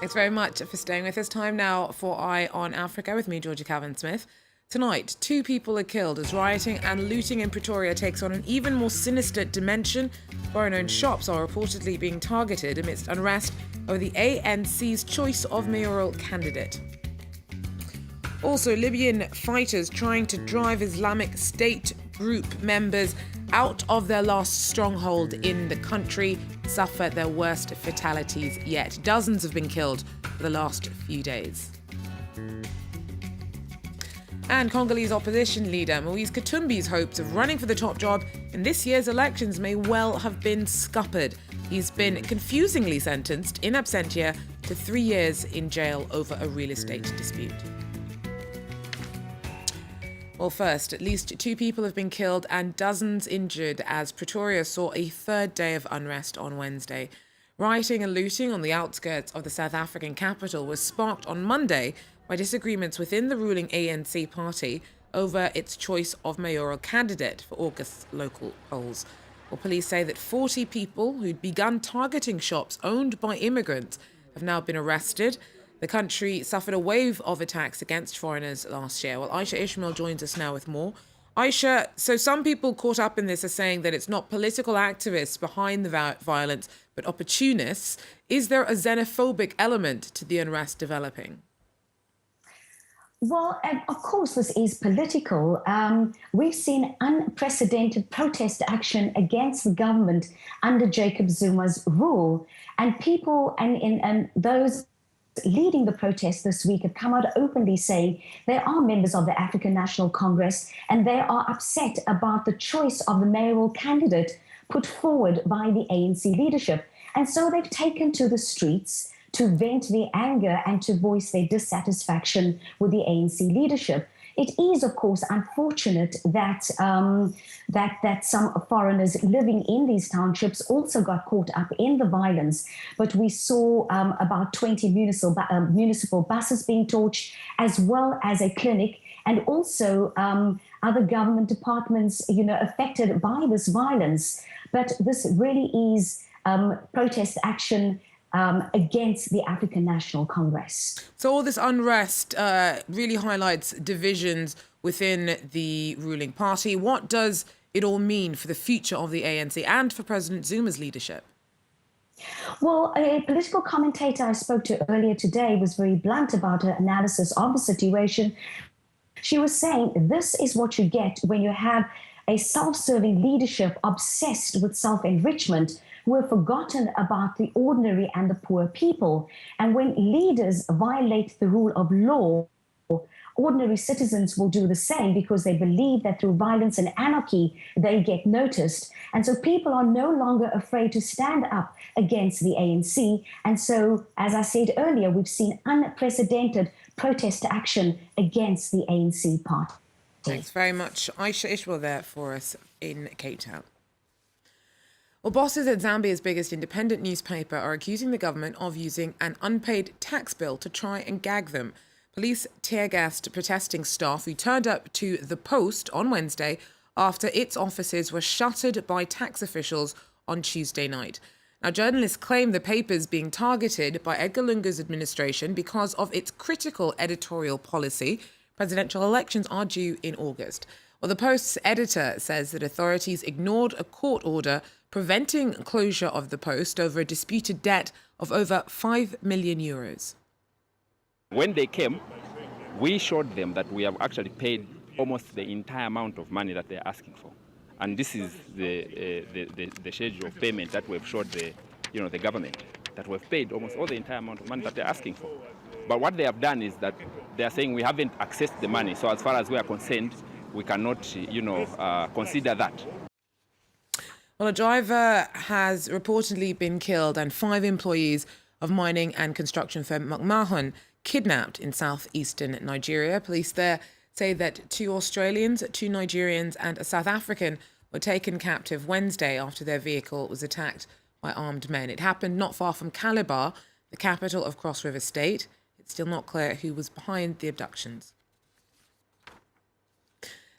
Thanks very much for staying with us. Time now for Eye on Africa with me, Georgia Calvin-Smith. Tonight, 2 people are killed as rioting and looting in Pretoria takes on an even more sinister dimension. Foreign-owned shops are reportedly being targeted amidst unrest over the ANC's choice of mayoral candidate. Also, Libyan fighters trying to drive Islamic State group members out of their last stronghold in the country suffer their worst fatalities yet. Dozens have been killed for the last few days. And Congolese opposition leader Moise Katumbi's hopes of running for the top job in this year's elections may well have been scuppered. He's been confusingly sentenced in absentia to 3 years in jail over a real estate dispute. Well, first, at least 2 people have been killed and dozens injured as Pretoria saw a 3rd day of unrest on Wednesday. Rioting and looting on the outskirts of the South African capital was sparked on Monday by disagreements within the ruling ANC party over its choice of mayoral candidate for August's local polls. Well, police say that 40 people who'd begun targeting shops owned by immigrants have now been arrested. The country suffered a wave of attacks against foreigners last year. Well, Aisha Ishmael joins us now with more. Aisha, so some people caught up in this are saying that it's not political activists behind the violence, but opportunists. Is there a xenophobic element to the unrest developing? Well, of course, this is political. We've seen unprecedented protest action against the government under Jacob Zuma's rule. And people and those leading the protest this week have come out openly saying they are members of the African National Congress and they are upset about the choice of the mayoral candidate put forward by the ANC leadership. And so they've taken to the streets to vent their anger and to voice their dissatisfaction with the ANC leadership. It is, of course, unfortunate that that some foreigners living in these townships also got caught up in the violence. But we saw about 20 municipal buses being torched, as well as a clinic, and also other government departments, affected by this violence. But this really is protest action against the African National Congress. So all this unrest really highlights divisions within the ruling party. What does it all mean for the future of the ANC and for President Zuma's leadership? Well, a political commentator I spoke to earlier today was very blunt about her analysis of the situation. She was saying this is what you get when you have a self-serving leadership obsessed with self-enrichment, who have forgotten about the ordinary and the poor people. And when leaders violate the rule of law, ordinary citizens will do the same because they believe that through violence and anarchy, they get noticed. And so people are no longer afraid to stand up against the ANC. And so, as I said earlier, we've seen unprecedented protest action against the ANC party. Thanks very much. Aisha Ishmael there for us in Cape Town. Well, bosses at Zambia's biggest independent newspaper are accusing the government of using an unpaid tax bill to try and gag them. Police tear-gassed protesting staff who turned up to the Post on Wednesday after its offices were shuttered by tax officials on Tuesday night. Now, journalists claim the paper's being targeted by Edgar Lungu's administration because of its critical editorial policy. Presidential elections are due in August. Well, the Post's editor says that authorities ignored a court order preventing closure of the Post over a disputed debt of over €5 million. When they came, we showed them that we have actually paid almost the entire amount of money that they're asking for. And this is the schedule of payment that we've showed the government, that we've paid almost all the entire amount of money that they're asking for. But what they have done is that they're saying we haven't accessed the money. So as far as we are concerned, we cannot, consider that. Well, a driver has reportedly been killed and 5 employees of mining and construction firm McMahon kidnapped in southeastern Nigeria. Police there say that 2 Australians, 2 Nigerians and a South African were taken captive Wednesday after their vehicle was attacked by armed men. It happened not far from Calabar, the capital of Cross River State. It's still not clear who was behind the abductions.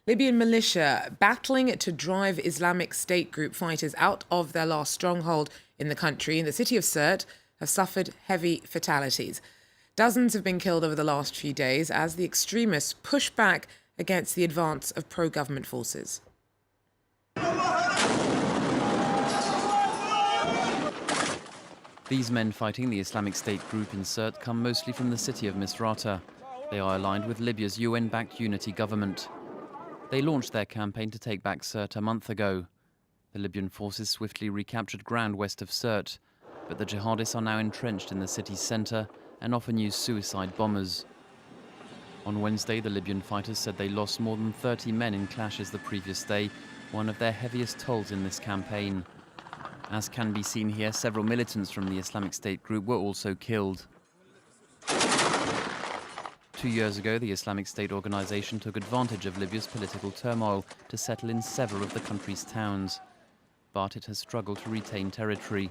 Libyan militia battling to drive Islamic State group fighters out of their last stronghold in the country. In the city of Sirte, have suffered heavy fatalities. Dozens have been killed over the last few days as the extremists push back against the advance of pro-government forces. These men fighting the Islamic State group in Sirte come mostly from the city of Misrata. They are aligned with Libya's UN-backed unity government. They launched their campaign to take back Sirte a month ago. The Libyan forces swiftly recaptured ground west of Sirte, but the jihadists are now entrenched in the city's centre and often use suicide bombers. On Wednesday, the Libyan fighters said they lost more than 30 men in clashes the previous day, one of their heaviest tolls in this campaign. As can be seen here, several militants from the Islamic State group were also killed. 2 years ago, the Islamic State organization took advantage of Libya's political turmoil to settle in several of the country's towns. But it has struggled to retain territory.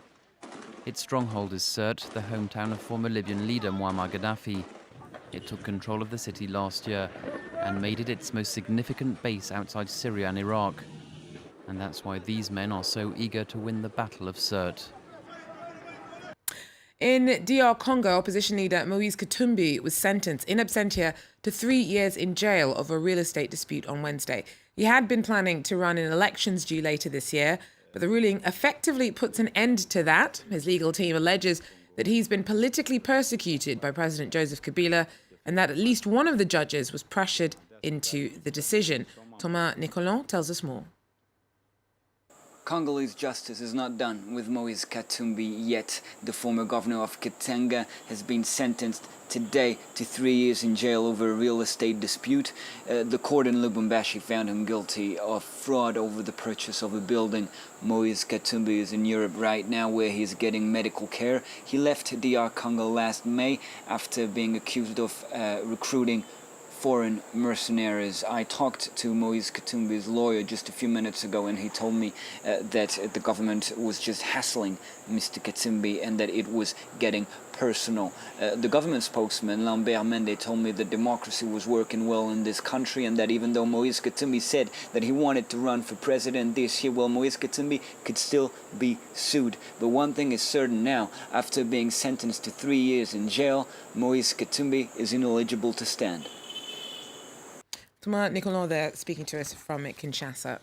Its stronghold is Sirte, the hometown of former Libyan leader Muammar Gaddafi. It took control of the city last year and made it its most significant base outside Syria and Iraq. And that's why these men are so eager to win the Battle of Sirte. In DR Congo, opposition leader Moise Katumbi was sentenced in absentia to 3 years in jail over a real estate dispute on Wednesday. He had been planning to run in elections due later this year, but the ruling effectively puts an end to that. His legal team alleges that he's been politically persecuted by President Joseph Kabila and that at least one of the judges was pressured into the decision. Thomas Nicolon tells us more. Congolese justice is not done with Moise Katumbi yet. The former governor of Katanga has been sentenced today to 3 years in jail over a real estate dispute. The court in Lubumbashi found him guilty of fraud over the purchase of a building. Moise Katumbi is in Europe right now where he's getting medical care. He left DR Congo last May after being accused of recruiting foreign mercenaries. I talked to Moise Katumbi's lawyer just a few minutes ago and he told me that the government was just hassling Mr. Katumbi and that it was getting personal. The government spokesman, Lambert Mende, told me that democracy was working well in this country and that even though Moise Katumbi said that he wanted to run for president this year, well, Moise Katumbi could still be sued. But one thing is certain now, after being sentenced to 3 years in jail, Moise Katumbi is ineligible to stand. Thomas Nicolon there speaking to us from Kinshasa.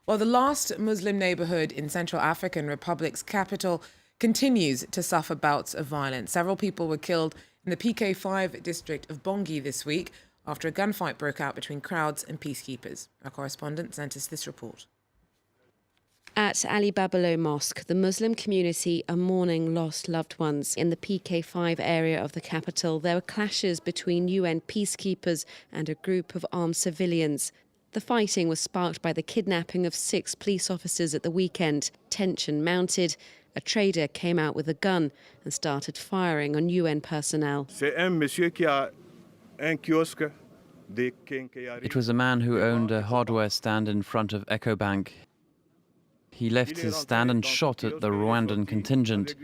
Well, the last Muslim neighborhood in Central African Republic's capital continues to suffer bouts of violence. Several people were killed in the PK5 district of Bongi this week after a gunfight broke out between crowds and peacekeepers. Our correspondent sent us this report. At Ali Babalo Mosque, the Muslim community are mourning lost loved ones. In the PK5 area of the capital, there were clashes between UN peacekeepers and a group of armed civilians. The fighting was sparked by the kidnapping of 6 police officers at the weekend. Tension mounted. A trader came out with a gun and started firing on UN personnel. It was a man who owned a hardware stand in front of EcoBank. He left his stand and shot at the Rwandan contingent.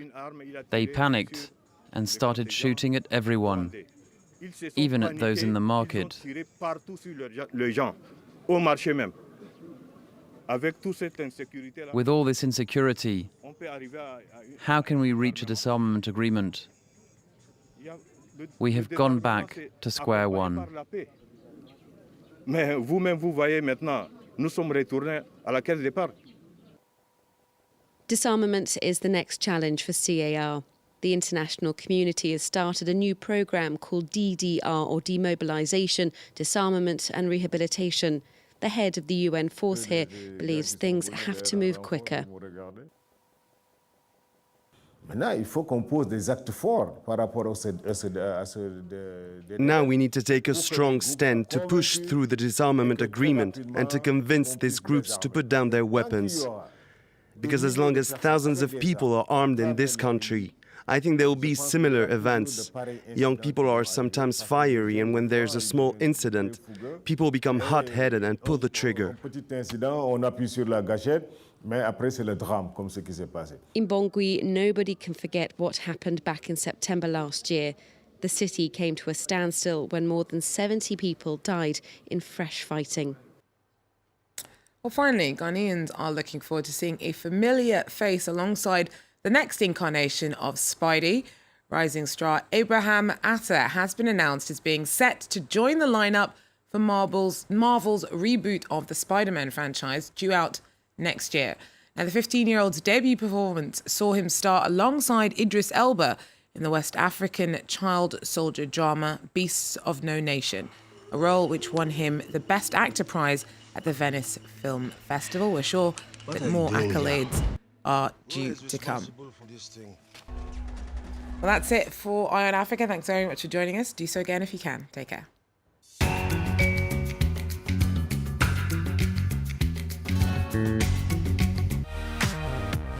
They panicked and started shooting at everyone, even at those in the market. With all this insecurity, how can we reach a disarmament agreement? We have gone back to square one. Disarmament is the next challenge for CAR. The international community has started a new programme called DDR, or Demobilisation, Disarmament and Rehabilitation. The head of the UN force here believes things have to move quicker. Now we need to take a strong stand to push through the disarmament agreement and to convince these groups to put down their weapons. Because as long as thousands of people are armed in this country, I think there will be similar events. Young people are sometimes fiery, and when there's a small incident, people become hot-headed and pull the trigger. In Bangui, nobody can forget what happened back in September last year. The city came to a standstill when more than 70 people died in fresh fighting. Well, finally, Ghanaians are looking forward to seeing a familiar face alongside The next incarnation of Spidey, rising star Abraham Atta, has been announced as being set to join the lineup for Marvel's reboot of the Spider-Man franchise, due out next year. Now, the 15-year-old's debut performance saw him star alongside Idris Elba in the West African child soldier drama Beasts of No Nation, a role which won him the Best Actor prize at the Venice Film Festival. We're sure that more accolades are due to come. Well, that's it for Eye on Africa. Thanks very much for joining us. Do so again if you can. Take care.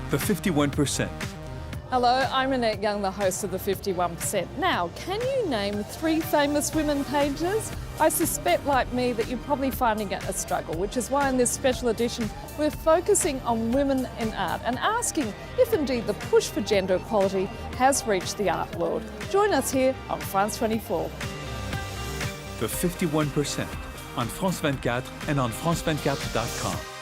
The 51%. Hello, I'm Annette Young, the host of the 51%. Now, can you name 3 famous women painters? I suspect, like me, that you're probably finding it a struggle, which is why in this special edition we're focusing on women in art and asking if indeed the push for gender equality has reached the art world. Join us here on France 24. The 51% on France 24 and on France24.com.